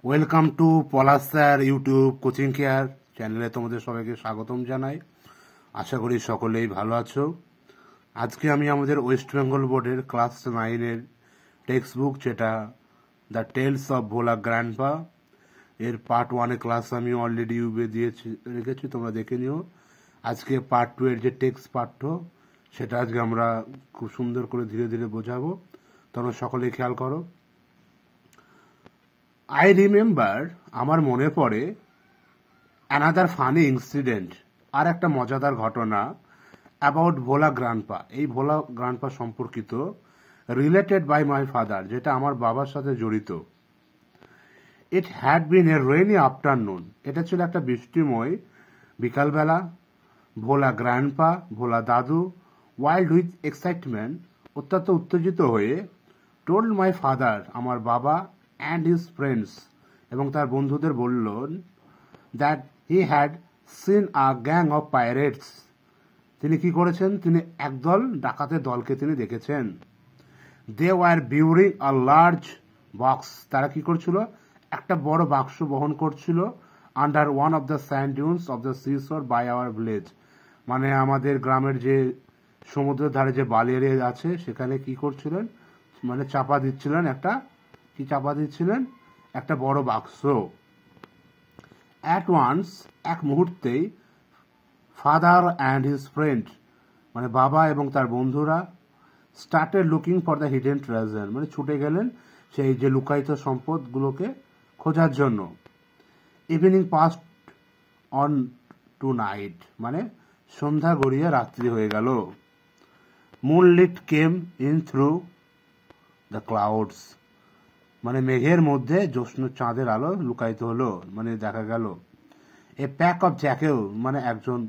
Welcome to Palash sir YouTube coaching care চ্যানেলে তোমাদের সবাইকে স্বাগতম জানাই। আশা করি সকলেই ভালো আছো। আজকে আমি আমাদের ওয়েস্ট বেঙ্গল বোর্ডের ক্লাস 9-এর টেক্সট বুক, যেটা the tales of Bhola grandpa, এর পার্ট 1 ক্লাস আমি অলরেডি ইউবে রেখেছি, তোমরা দেখে নিও। আজকে পার্ট 2 এর যে টেক্সট পাঠ্য, সেটা আজকে আমরা খুব সুন্দর করে ধীরে ধীরে বোঝাবো। তোমরা সকলেই খেয়াল করো। আই রিমেম্বার, আমার মনে পড়ে, অ্যানাদার ফানি ইনসিডেন্ট, আর একটা মজাদার ঘটনা, অ্যাবাউট ভোলা গ্র্যান্ডপা, এই ভোলা গ্র্যান্ডপা সম্পর্কিত, রিলেটেড বাই মাই ফাদার, যেটা আমার বাবার সাথে জড়িত। It had been A rainy afternoon, এটা ছিল একটা বৃষ্টিময় বিকালবেলা। ভোলা গ্র্যান্ডপা, ভোলা দাদু, ওয়াইল্ড উইথ এক্সাইটমেন্ট, অত্যন্ত উত্তেজিত হয়ে, টোল্ড মাই ফাদার, আমার বাবা, অ্যান্ড হিজ ফ্রেন্ডস, এবং তার বন্ধুদের বললেন, that he had seen a gang of pirates, তিনি কি করেছেন, তিনি একদল ডাকাতের দলকে তিনি দেখেছেন। They were burying a large box, তারা কি করছিল, একটা বড় বাক্স বহন করছিল, under one of the sand dunes of the seashore by our village, মানে আমাদের গ্রামের যে সমুদ্রের ধারে যে বালি এরিয়া আছে সেখানে কি করছিলেন, মানে চাপা দিচ্ছিলেন, একটা বড় বাক্স। অ্যাট ওয়ান্স, এক মুহূর্তেই, ফাদার অ্যান্ড হিজ ফ্রেন্ড, মানে বাবা এবং তার বন্ধুরা, started looking for the hidden treasure, মানে ছুটে গেলেন সেই যে লুকায়িত সম্পদগুলোকে খোঁজার জন্য। Evening passed on to night, মানে সন্ধ্যা গড়িয়ে রাত্রি হয়ে গেল। Moonlit came in through the clouds, মানে মেঘের মধ্যে জ্যোৎস্ন চাঁদের আলো লুকায়িত হলো, মানে দেখা গেল। এ প্যাক অফ জ্যাকেল, মানে একজন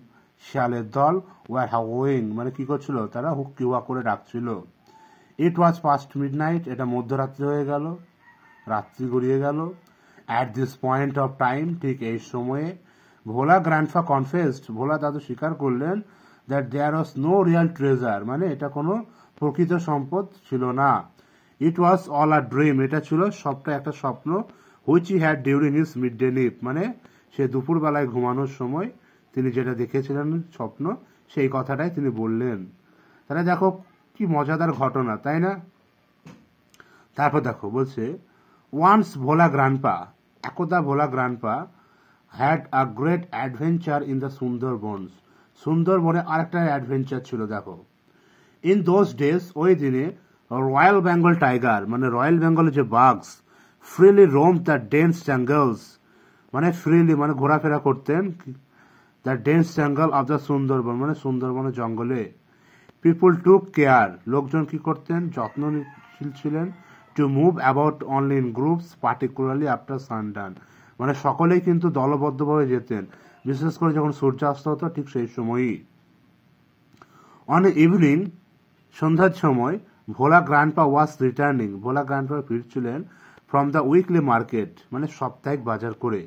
শিয়ালের দল, ওয়ার হাউইং, মানে কি করছিল, তারা হুয়া করে ডাকছিল। ইট ওয়াজ পাস্ট মিডনাইট, এটা মধ্যরাত্রি হয়ে গেল, রাত্রি গড়িয়ে গেল। At this point of time, ঠিক এই সময়ে, ভোলা গ্র্যান্ডফা কনফেসড, ভোলা দাদু স্বীকার করলেন, that there was no real treasure, মানে এটা কোনো প্রকৃত সম্পদ ছিল না। ইট ওয়াজ অল আ ড্রিম, এটা ছিল সবটা একটা স্বপ্ন, which he had during his mid day nap, মানে সে দুপুরবেলায় ঘুমানোর সময় তিনি যেটা দেখেছিলেন স্বপ্ন, সেই কথাটাই তিনি বললেন। তাহলে দেখো কি মজাদার ঘটনা, তাই না? তারপর দেখো বলছে, ওয়ান্স ভোলা গ্র্যান্ডপা, একদা Bhola grandpa had a great adventure in the Sundarbans, সুন্দরবনে আরেকটা অ্যাডভেঞ্চার ছিল। দেখো, ইন দোজ ডেজ, ওই দিনে, রয়্যাল বেঙ্গল টাইগার, মানে রয়্যাল বেঙ্গলের যে বাঘস, freely roam the dense jungles, মানে ফ্রিলি মানে ঘোরাফেরা করতেন the dense jungle of the Sundarban, মানে সুন্দরবনের জঙ্গলে। পিপুল টুক কেয়ার, লোকজন কি করতেন, যত্নশীল ছিলেন, to move about only in groups, particularly after sundown, মানে সকলেই কিন্তু দলবদ্ধভাবে যেতেন, বিশেষ করে যখন সূর্যাস্ত হতো ঠিক সেই সময়ই। অন ইভিনিং, সন্ধ্যার সময়, Bhola grandpa was returning, Bhola grandpa ফিরছিলেন, ফ্রম দ্য উইকলি মার্কেট, মানে সাপ্তাহিক বাজার করে।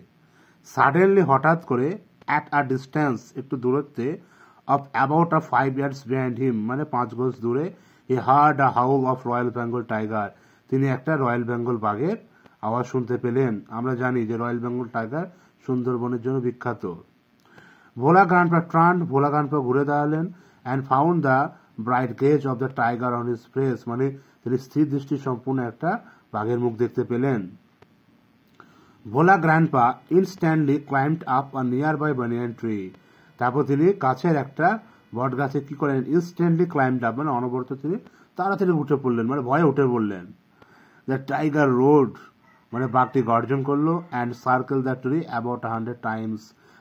সাডেনলি, হঠাৎ করে, অ্যাট আ ডিস্টেন্স, একটু দূরত্বে, of about a 5 yards behind him, মানে 5 গজ দূরে, he heard a howl of royal Bengal tiger, তিনি একটা রয়্যাল বেঙ্গল বাঘের আওয়াজ শুনতে পেলেন। আমরা জানি যে রয়্যাল বেঙ্গল টাইগার সুন্দরবনের জন্য বিখ্যাত। ভোলা গ্র্যান্ডপা টার্নড, ভোলা গ্র্যান্ডপা ঘুরে দাঁড়ালেন, and found the bright gauge of the tiger on his face, মানে তিনি স্থির দৃষ্টি সম্পূর্ণ একটা বাঘের মুখ দেখতে পেলেন। Bhola grandpa instantly climbed up a nearby banyan tree, তারপর তিনি কাছের একটা বট গাছে কি করেন, ইনস্ট্যান্টলি ক্লাইম্বড আপ, মানে অনবরত তিনি তাড়াতাড়ি উঠে পড়লেন, মানে ভয়ে উঠে পড়লেন। দ্য টাইগার রোড, মানে বাঘটি গর্জন করলো, and circle the tree about 100 times,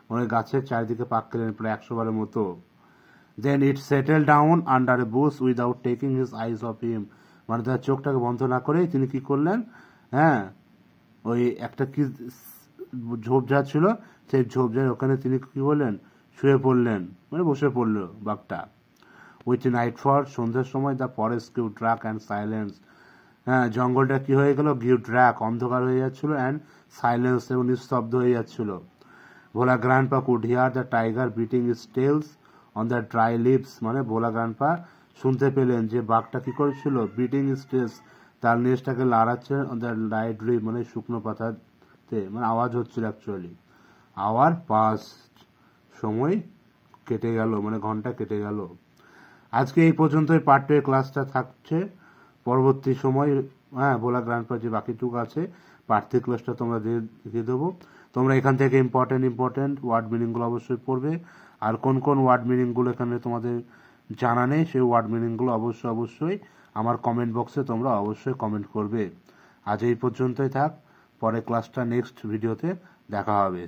মানে গাছের চারিদিকে পাক খেলেন প্রায় 100 বারের মতো। Then it settle down under a bush without taking his eyes off him, মানে তার চোখটাকে বন্ধ না করেই তিনি কি করলেন, হ্যাঁ, ওই একটা কি ঝোপঝাড় ছিল, সেই ঝোপঝাড় ওখানে তিনি কি বললেন, শুয়ে পড়লেন, মানে বসে পড়লো বাঘটা। উইথ নাইট ফল, সন্ধ্যের সময়, the forest give dark and silence, হ্যাঁ, জঙ্গলটা কি হয়ে গেল, গিভ ডার্ক, অন্ধকার হয়ে যাচ্ছিল, অ্যান্ড সাইলেন্স, এবং নিস্তব্ধ হয়ে যাচ্ছিল। Bhola grandpa could hear the tiger beating is tails on the dry lips, মানে ভোলা গ্র্যান্ডপা শুনতে পেলেন যে বাঘটা কি করেছিল, বিটিং ইজ টেলস, তার নেজটাকে লাড়াচ্ছে, অন দ্য ড্রাই লিপ, মানে শুকনো পাতা আসতে, মানে আওয়াজ হচ্ছিল অ্যাকচুয়ালি। আওয়ার পাস্ট, সময় কেটে গেল, মানে ঘন্টা কেটে গেল। আজকে এই পর্যন্তই পার্ট 2 এর ক্লাসটা থাকছে। পরবর্তী সময় ভোলা গ্রান্ডপা যে বাকিটুকু আছে পার্ট 3 ক্লাসটা তোমরা দিয়ে দেবো। তোমরা এখান থেকে ইম্পর্টেন্ট ওয়ার্ড মিনিংগুলো অবশ্যই পড়বে। আর কোন কোন ওয়ার্ড মিনিংগুলো এখানে তোমাদের জানা নেই সেই ওয়ার্ড মিনিংগুলো অবশ্যই আমার কমেন্ট বক্সে তোমরা অবশ্যই কমেন্ট করবে। আজ এই পর্যন্তই থাক, পরে ক্লাসটা নেক্সট ভিডিওতে দেখা হবে।